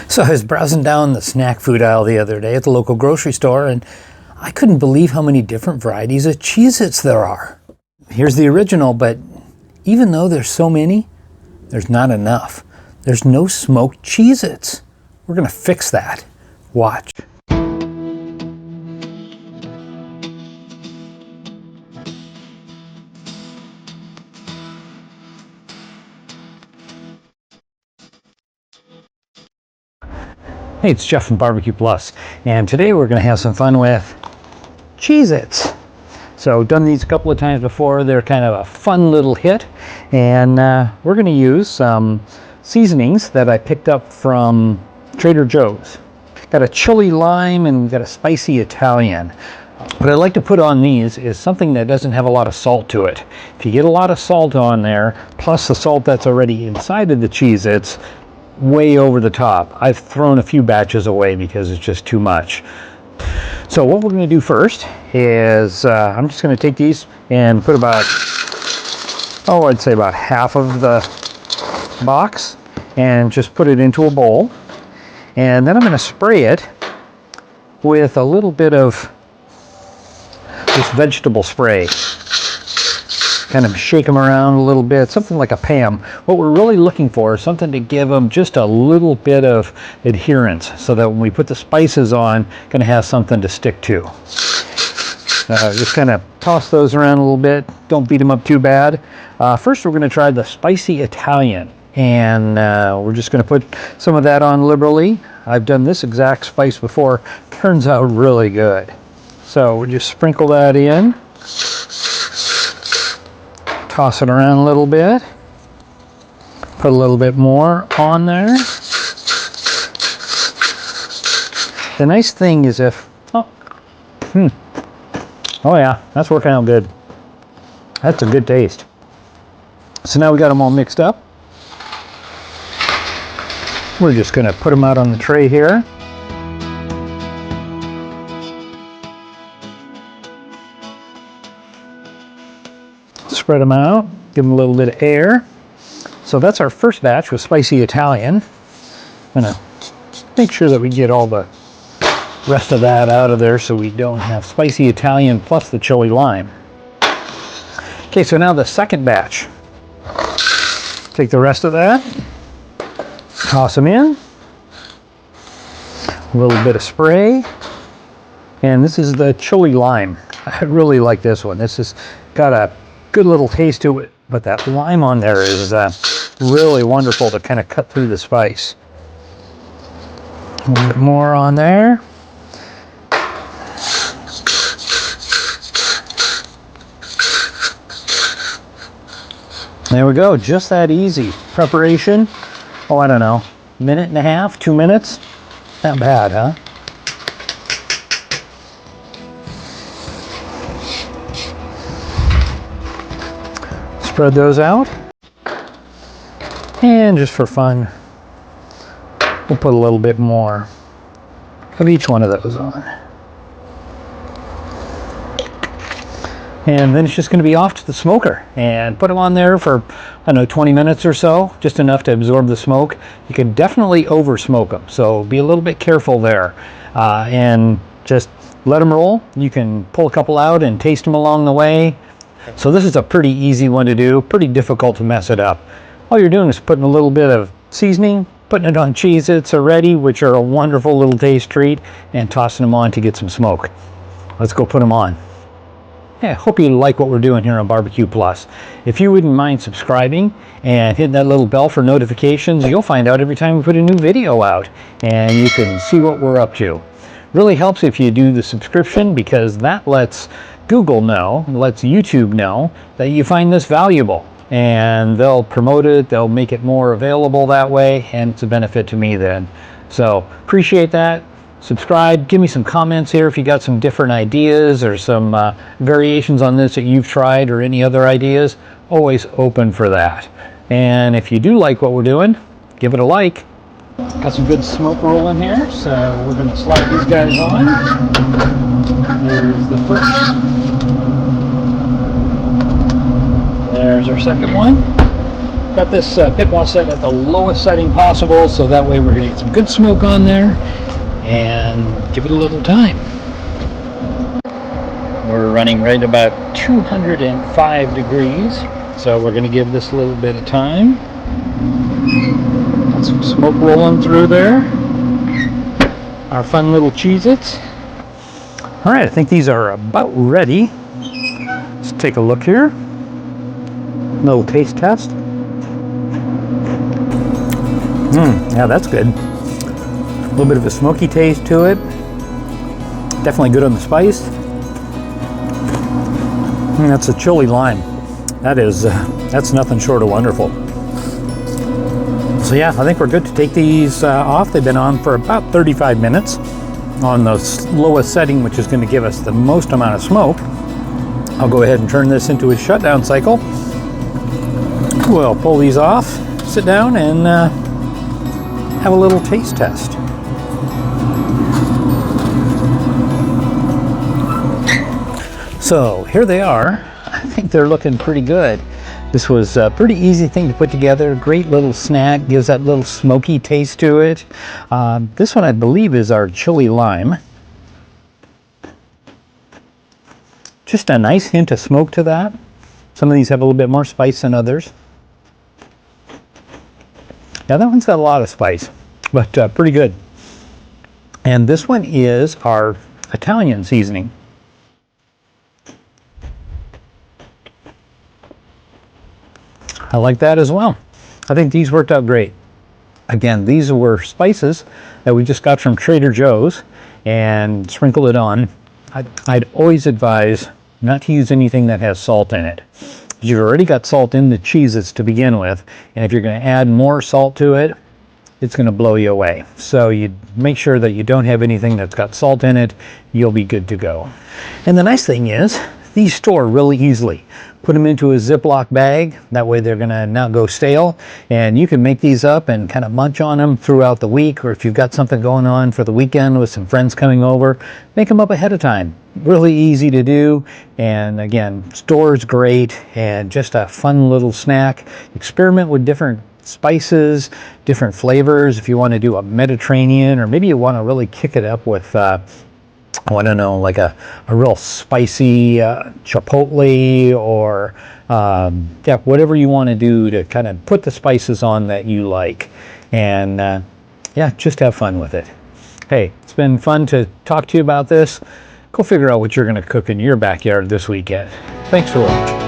So I was browsing down the snack food aisle the other day at the local grocery store, and I couldn't believe how many different varieties of Cheez-Its there are. Here's the original, but even though there's so many, there's not enough. There's no smoked Cheez-Its. We're gonna fix that. Watch. Hey, it's Jeff from BBQplus, and today we're going to have some fun with Cheez-Its. So, done these a couple of times before. They're kind of a fun little hit, and we're going to use some seasonings that I picked up from Trader Joe's. Got a chili lime and got a spicy Italian. What I like to put on these is something that doesn't have a lot of salt to it. If you get a lot of salt on there, plus the salt that's already inside of the Cheez-Its, way over the top. I've thrown a few batches away because it's just too much. So what we're going to do first is I'm just going to take these and put about, I'd say about half of the box and just put it into a bowl. And then I'm going to spray it with a little bit of this vegetable spray. Kind of shake them around a little bit, something like a Pam. What we're really looking for is something to give them just a little bit of adherence so that when we put the spices on, going to have something to stick to. Just kind of toss those around a little bit. Don't beat them up too bad. First, we're going to try the spicy Italian, and we're just going to put some of that on liberally. I've done this exact spice before. Turns out really good. So we'll just sprinkle that in. Toss it around a little bit. Put a little bit more on there. The nice thing is if, oh yeah, that's working out good. That's a good taste. So now we got them all mixed up. We're just going to put them out on the tray here. Spread them out, give them a little bit of air. So that's our first batch with spicy Italian. I'm gonna make sure that we get all the rest of that out of there so we don't have spicy Italian plus the chili lime. Okay, so now the second batch. Take the rest of that, toss them in, a little bit of spray, and this is the chili lime. I really like this one. This has got a good little taste to it, but that lime on there is really wonderful to kind of cut through the spice. A little bit more on there. There we go, just that easy. Preparation, I don't know, minute and a half, 2 minutes? Not bad, huh? Spread those out, and just for fun, we'll put a little bit more of each one of those on. And then it's just going to be off to the smoker and put them on there for, 20 minutes or so, just enough to absorb the smoke. You can definitely over smoke them, so be a little bit careful there, and just let them roll. You can pull a couple out and taste them along the way. So this is a pretty easy one to do, pretty difficult to mess it up. All you're doing is putting a little bit of seasoning, putting it on Cheez-Its already, which are a wonderful little taste treat, and tossing them on to get some smoke. Let's go put them on. Yeah, hope you like what we're doing here on BBQplus. If you wouldn't mind subscribing and hitting that little bell for notifications, you'll find out every time we put a new video out, and you can see what we're up to. Really helps if you do the subscription, because that lets Google know, lets YouTube know that you find this valuable, and they'll promote it, they'll make it more available that way, and it's a benefit to me then. So appreciate that. Subscribe, give me some comments here if you got some different ideas or some variations on this that you've tried, or any other ideas. Always open for that. And if you do like what we're doing, give it a like. Got some good smoke rolling here, so we're going to slide these guys on. There's the first. There's our second one. Got this pitmaster set at the lowest setting possible, so that way we're going to get some good smoke on there and give it a little time. We're running right about 205 degrees, so we're going to give this a little bit of time. Got some smoke rolling through there. Our fun little Cheez-Its. All right, I think these are about ready. Let's take a look here. Little taste test. Yeah, that's good. A little bit of a smoky taste to it. Definitely good on the spice. That's a chili lime. That's nothing short of wonderful. So yeah, I think we're good to take these off. They've been on for about 35 minutes on the lowest setting, which is going to give us the most amount of smoke. I'll go ahead and turn this into a shutdown cycle. We'll pull these off, sit down, and have a little taste test. So here they are. I think they're looking pretty good. This was a pretty easy thing to put together. Great little snack, gives that little smoky taste to it. This one I believe is our chili lime. Just a nice hint of smoke to that. Some of these have a little bit more spice than others. Yeah, that one's got a lot of spice, but pretty good. And this one is our Italian seasoning. I like that as well. I think these worked out great. Again, these were spices that we just got from Trader Joe's and sprinkled it on. I'd always advise not to use anything that has salt in it. You've already got salt in the Cheez-Its to begin with, and if you're going to add more salt to it, it's going to blow you away. So you make sure that you don't have anything that's got salt in it. You'll be good to go. And the nice thing is, these store really easily. Put them into a Ziploc bag. That way they're going to not go stale. And you can make these up and kind of munch on them throughout the week, or if you've got something going on for the weekend with some friends coming over, make them up ahead of time. Really easy to do. And again, store's great and just a fun little snack. Experiment with different spices, different flavors. If you want to do a Mediterranean, or maybe you want to really kick it up with I don't know, like a real spicy chipotle, or yeah, whatever you want to do to kind of put the spices on that you like. And yeah, just have fun with it. Hey, it's been fun to talk to you about this. Go figure out what you're going to cook in your backyard this weekend. Thanks for watching.